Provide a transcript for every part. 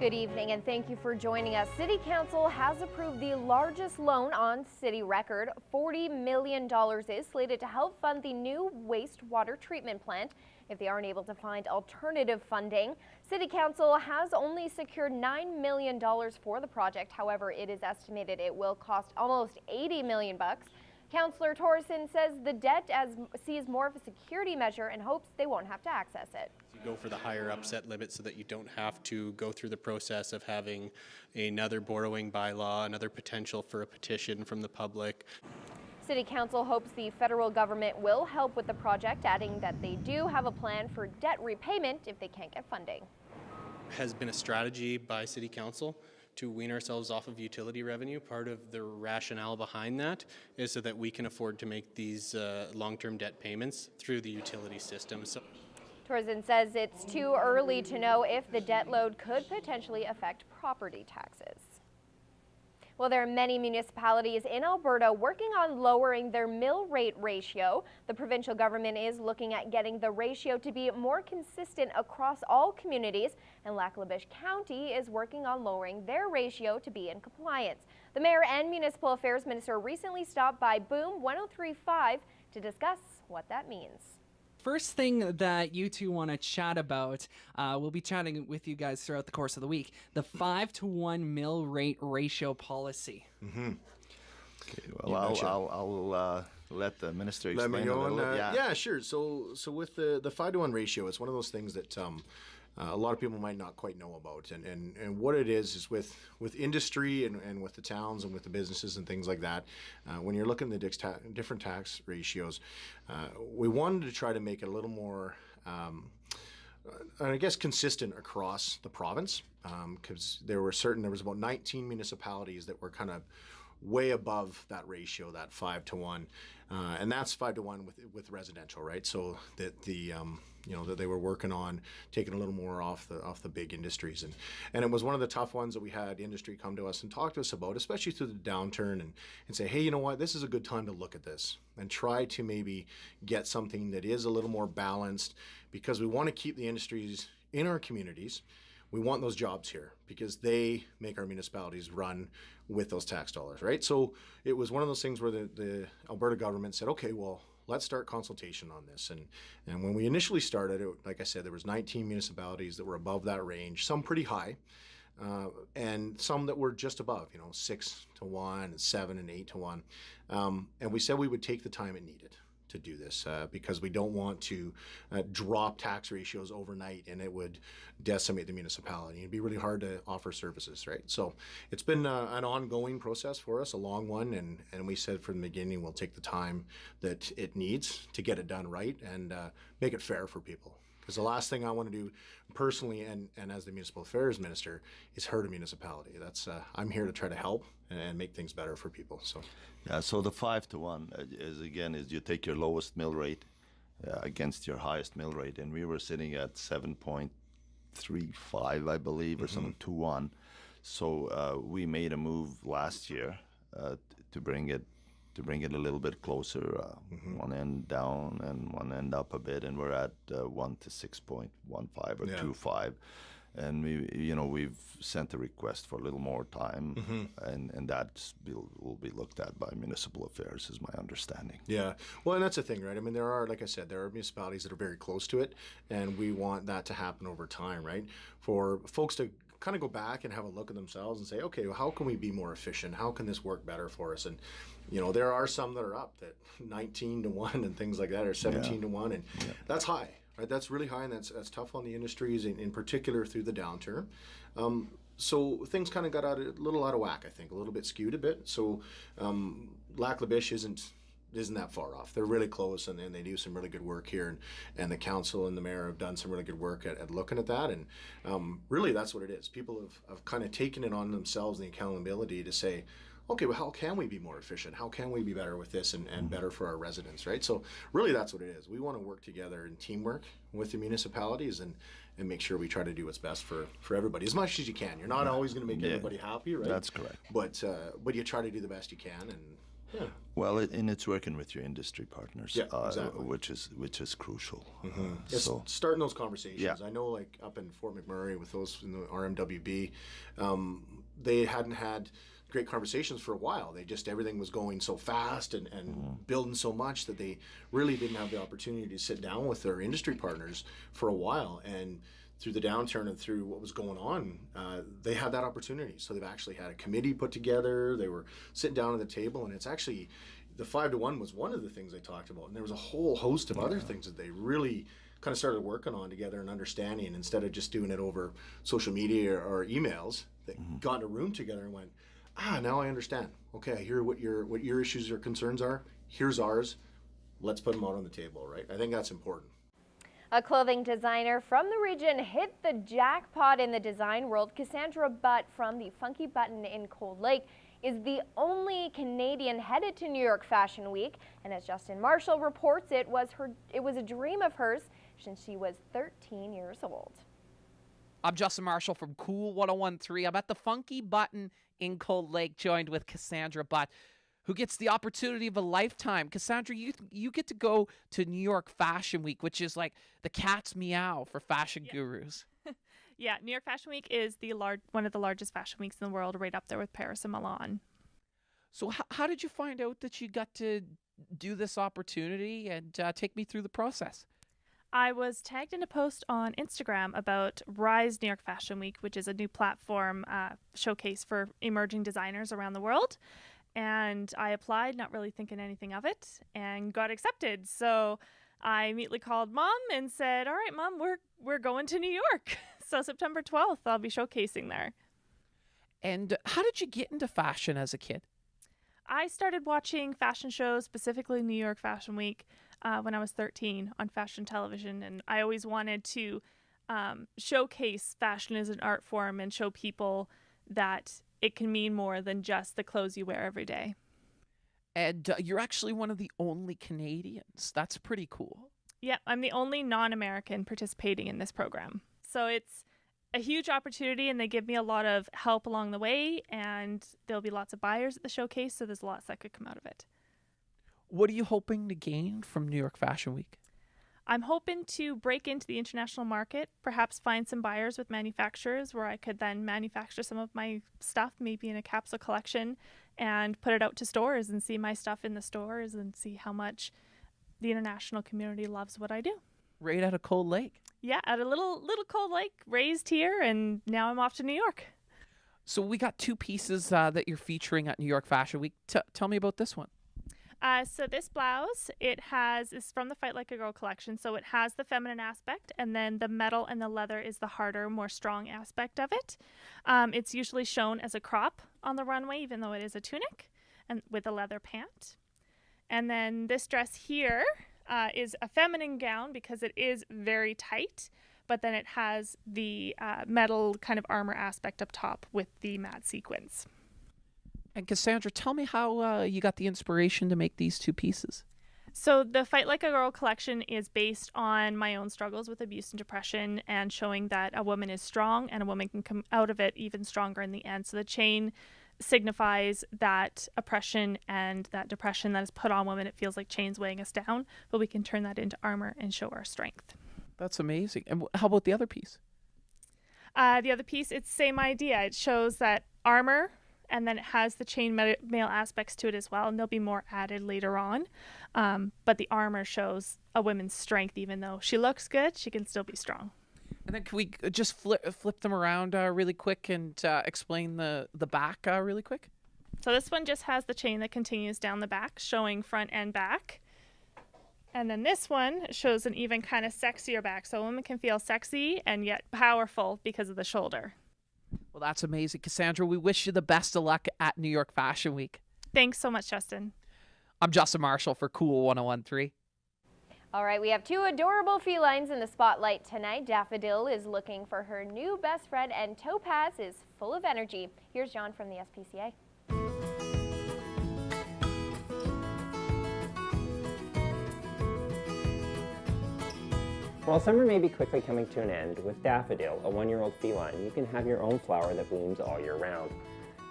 Good evening and thank you for joining us. City Council has approved the largest loan on city record. $40 million is slated to help fund the new wastewater treatment plant if they aren't able to find alternative funding. City Council has only secured $9 million for the project. However, it is estimated it will cost almost $80 million. Councillor Torreson says the debt sees more of a security measure and hopes they won't have to access it. You go for the higher upset limit so that you don't have to go through the process of having another borrowing bylaw, another potential for a petition from the public. City Council hopes the federal government will help with the project, adding that they do have a plan for debt repayment if they can't get funding. Has been a strategy by City Council to wean ourselves off of utility revenue. Part of the rationale behind that is so that we can afford to make these long-term debt payments through the utility system. Torreson says it's too early to know if the debt load could potentially affect property taxes. Well, there are many municipalities in Alberta working on lowering their mill rate ratio. The provincial government is looking at getting the ratio to be more consistent across all communities, and Lac La Biche County is working on lowering their ratio to be in compliance. The Mayor and Municipal Affairs Minister recently stopped by Boom 103.5 to discuss what that means. First thing that you two want to chat about, we'll be chatting with you guys throughout the course of the week, the 5-to-1 mill rate ratio policy. Okay, well, I'll let the minister explain. Let me go on. Yeah, sure. So with the 5-to-1 ratio, it's one of those things that a lot of people might not quite know about, and what it is with industry and with the towns and with the businesses and things like that. When you're looking at the different tax ratios, we wanted to try to make it a little more, I guess, consistent across the province, because there was about 19 municipalities that were kind of way above that ratio, that 5-to-1, and that's 5-to-1 with residential, right? So that that they were working on taking a little more off the big industries, and it was one of the tough ones that we had industry come to us and talk to us about, especially through the downturn, and say, hey, you know what, this is a good time to look at this and try to maybe get something that is a little more balanced, because we want to keep the industries in our communities. We want those jobs here because they make our municipalities run with those tax dollars, right? So it was one of those things where the Alberta government said, okay, well, let's start consultation on this. And when we initially started, like I said, there was 19 municipalities that were above that range, some pretty high, and some that were just above, 6-to-1, and 7 and 8-to-1. And we said we would take the time it needed to do this, because we don't want to drop tax ratios overnight and it would decimate the municipality. It'd be really hard to offer services, right? So it's been an ongoing process for us, a long one, and we said from the beginning we'll take the time that it needs to get it done right and make it fair for people. Because the last thing I want to do personally and as the Municipal Affairs Minister is hurt a municipality. That's I'm here to try to help and make things better for people. So yeah, so the 5-to-1 is you take your lowest mill rate against your highest mill rate, and we were sitting at 7.35, I believe, or something 2-1. So we made a move last year to bring it a little bit closer, one end down and one end up a bit, and we're at 1 to 6.15 or 2.5. And we've sent a request for a little more time, and that will be looked at by Municipal Affairs, is my understanding. Yeah, well, and that's the thing, right? I mean, there are, like I said, there are municipalities that are very close to it, and we want that to happen over time, right? For folks to kind of go back and have a look at themselves and say, okay, well, how can we be more efficient? How can this work better for us? And there are some that are up that 19-to-1 and things like that, or 17-to-1, and that's high. Right, that's really high, and that's tough on the industries, in particular through the downturn. So things kind of got a little out of whack, I think, a little bit skewed a bit. So Lac La Biche isn't that far off. They're really close, and they do some really good work here, and the council and the mayor have done some really good work at looking at that, and really that's what it is. People have kind of taken it on themselves, the accountability to say, okay, well, how can we be more efficient? How can we be better with this and better for our residents, right? So really that's what it is. We want to work together in teamwork with the municipalities and make sure we try to do what's best for everybody as much as you can. You're not always going to make everybody happy, right? That's correct. But you try to do the best you can, and Well, and it's working with your industry partners, Yeah, exactly. which is crucial. It's So starting those conversations. Yeah. I know, like up in Fort McMurray with those in the RMWB, they hadn't had great conversations for a while. Everything was going so fast and building so much that they really didn't have the opportunity to sit down with their industry partners for a while. And through the downturn and through what was going on, they had that opportunity. So they've actually had a committee put together. They were sitting down at the table, and it's actually the 5-to-1 was one of the things they talked about, and there was a whole host of other things that they really kind of started working on together and understanding. Instead of just doing it over social media or emails, they got in a room together and went, now I understand. Okay, I hear what your issues or concerns are. Here's ours. Let's put them out on the table, right? I think that's important. A clothing designer from the region hit the jackpot in the design world. Cassandra Butt from the Funky Button in Coldlake is the only Canadian headed to New York Fashion Week. And as Justin Marshall reports, it was a dream of hers since she was 13 years old. I'm Justin Marshall from Cool 101.3. I'm at the Funky Button in Coldlake, joined with Cassandra Butt, who gets the opportunity of a lifetime. Cassandra, you get to go to New York Fashion Week, which is like the cat's meow for fashion gurus. Yeah, New York Fashion Week is one of the largest fashion weeks in the world, right up there with Paris and Milan. So how did you find out that you got to do this opportunity, and take me through the process? I was tagged in a post on Instagram about Rise New York Fashion Week, which is a new platform showcase for emerging designers around the world. And I applied, not really thinking anything of it, and got accepted. So I immediately called Mom and said, all right, Mom, we're going to New York. So September 12th, I'll be showcasing there. And how did you get into fashion as a kid? I started watching fashion shows, specifically New York Fashion Week, when I was 13 on fashion television. And I always wanted to showcase fashion as an art form and show people that it can mean more than just the clothes you wear every day. And you're actually one of the only Canadians. That's pretty cool. Yeah, I'm the only non-American participating in this program. So it's a huge opportunity, and they give me a lot of help along the way, and there'll be lots of buyers at the showcase, so there's lots that could come out of it. What are you hoping to gain from New York Fashion Week? I'm hoping to break into the international market, perhaps find some buyers with manufacturers where I could then manufacture some of my stuff, maybe in a capsule collection, and put it out to stores and see my stuff in the stores and see how much the international community loves what I do. Right out of Coldlake. Yeah, at a little Coldlake, raised here, and now I'm off to New York. So we got two pieces that you're featuring at New York Fashion Week. Tell me about this one. So this blouse, is from the Fight Like a Girl collection, so it has the feminine aspect, and then the metal and the leather is the harder, more strong aspect of it. It's usually shown as a crop on the runway, even though it is a tunic, and with a leather pant. And then this dress here is a feminine gown because it is very tight, but then it has the metal kind of armor aspect up top with the matte sequins. And Cassandra, tell me how you got the inspiration to make these two pieces. So the Fight Like a Girl collection is based on my own struggles with abuse and depression, and showing that a woman is strong and a woman can come out of it even stronger in the end. So the chain signifies that oppression and that depression that is put on women. It feels like chains weighing us down, but we can turn that into armor and show our strength. That's amazing. And how about the other piece? The other piece, it's the same idea. It shows that armor, and then it has the chain mail aspects to it as well, and there'll be more added later on. But the armor shows a woman's strength. Even though she looks good, she can still be strong. And then can we just flip them around really quick and explain the back really quick? So this one just has the chain that continues down the back, showing front and back. And then this one shows an even kind of sexier back, so a woman can feel sexy and yet powerful because of the shoulder. Well, that's amazing. Cassandra, we wish you the best of luck at New York Fashion Week. Thanks so much, Justin. I'm Justin Marshall for Cool 101.3. All right, we have two adorable felines in the spotlight tonight. Daffodil is looking for her new best friend, and Topaz is full of energy. Here's John from the SPCA. While summer may be quickly coming to an end, with Daffodil, a one-year-old feline, you can have your own flower that blooms all year round.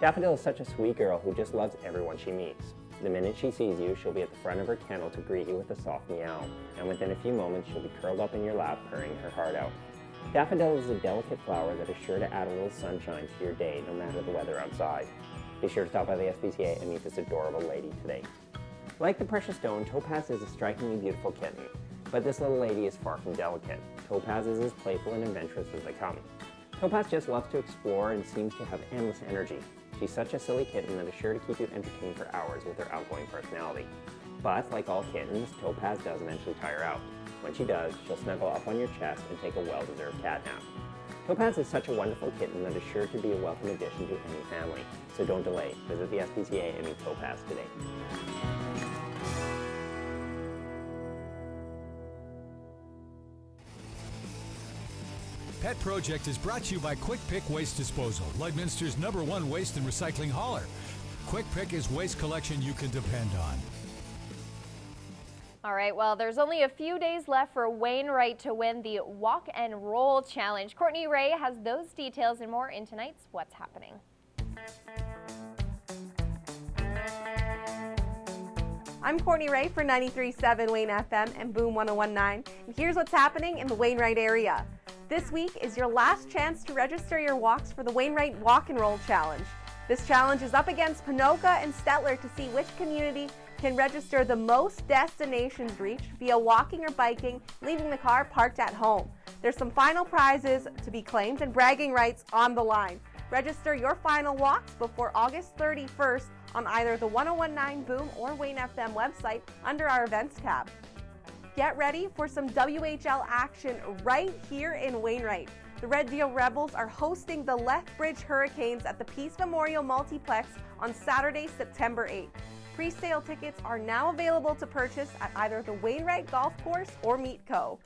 Daffodil is such a sweet girl who just loves everyone she meets. The minute she sees you, she'll be at the front of her kennel to greet you with a soft meow, and within a few moments she'll be curled up in your lap, purring her heart out. Daffodil is a delicate flower that is sure to add a little sunshine to your day no matter the weather outside. Be sure to stop by the SPCA and meet this adorable lady today. Like the precious stone, Topaz is a strikingly beautiful kitten, but this little lady is far from delicate. Topaz is as playful and adventurous as they come. Topaz just loves to explore and seems to have endless energy. She's such a silly kitten that is sure to keep you entertained for hours with her outgoing personality. But, like all kittens, Topaz does eventually tire out. When she does, she'll snuggle up on your chest and take a well-deserved cat nap. Topaz is such a wonderful kitten that is sure to be a welcome addition to any family. So don't delay. Visit the SPCA and meet Topaz today. Pet Project is brought to you by Quick Pick Waste Disposal, Lloydminster's #1 waste and recycling hauler. Quick Pick is waste collection you can depend on. All right, well, there's only a few days left for Wainwright to win the Walk and Roll Challenge. Courtney Ray has those details and more in tonight's What's Happening. I'm Courtney Ray for 93.7 Wayne FM and Boom 101.9, and here's what's happening in the Wainwright area. This week is your last chance to register your walks for the Wainwright Walk and Roll Challenge. This challenge is up against Ponoka and Stettler to see which community can register the most destinations reached via walking or biking, leaving the car parked at home. There's some final prizes to be claimed and bragging rights on the line. Register your final walks before August 31st on either the 101.9 Boom or Wayne FM website under our events tab. Get ready for some WHL action right here in Wainwright. The Red Deer Rebels are hosting the Lethbridge Hurricanes at the Peace Memorial Multiplex on Saturday, September 8th. Pre-sale tickets are now available to purchase at either the Wainwright Golf Course or Meat Co.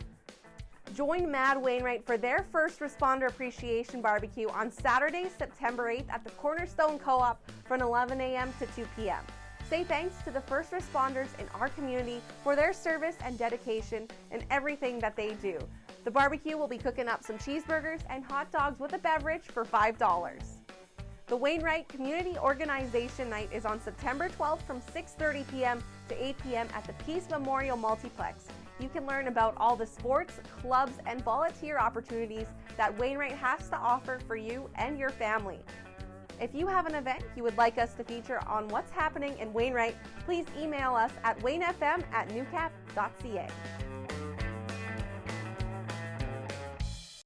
Join Mad Wainwright for their First Responder Appreciation Barbecue on Saturday, September 8th at the Cornerstone Co-op from 11 a.m. to 2 p.m. Say thanks to the first responders in our community for their service and dedication in everything that they do. The barbecue will be cooking up some cheeseburgers and hot dogs with a beverage for $5. The Wainwright Community Organization Night is on September 12th from 6:30 p.m. to 8 p.m. at the Peace Memorial Multiplex. You can learn about all the sports, clubs, and volunteer opportunities that Wainwright has to offer for you and your family. If you have an event you would like us to feature on What's Happening in Wainwright, please email us at waynefm@newcap.ca.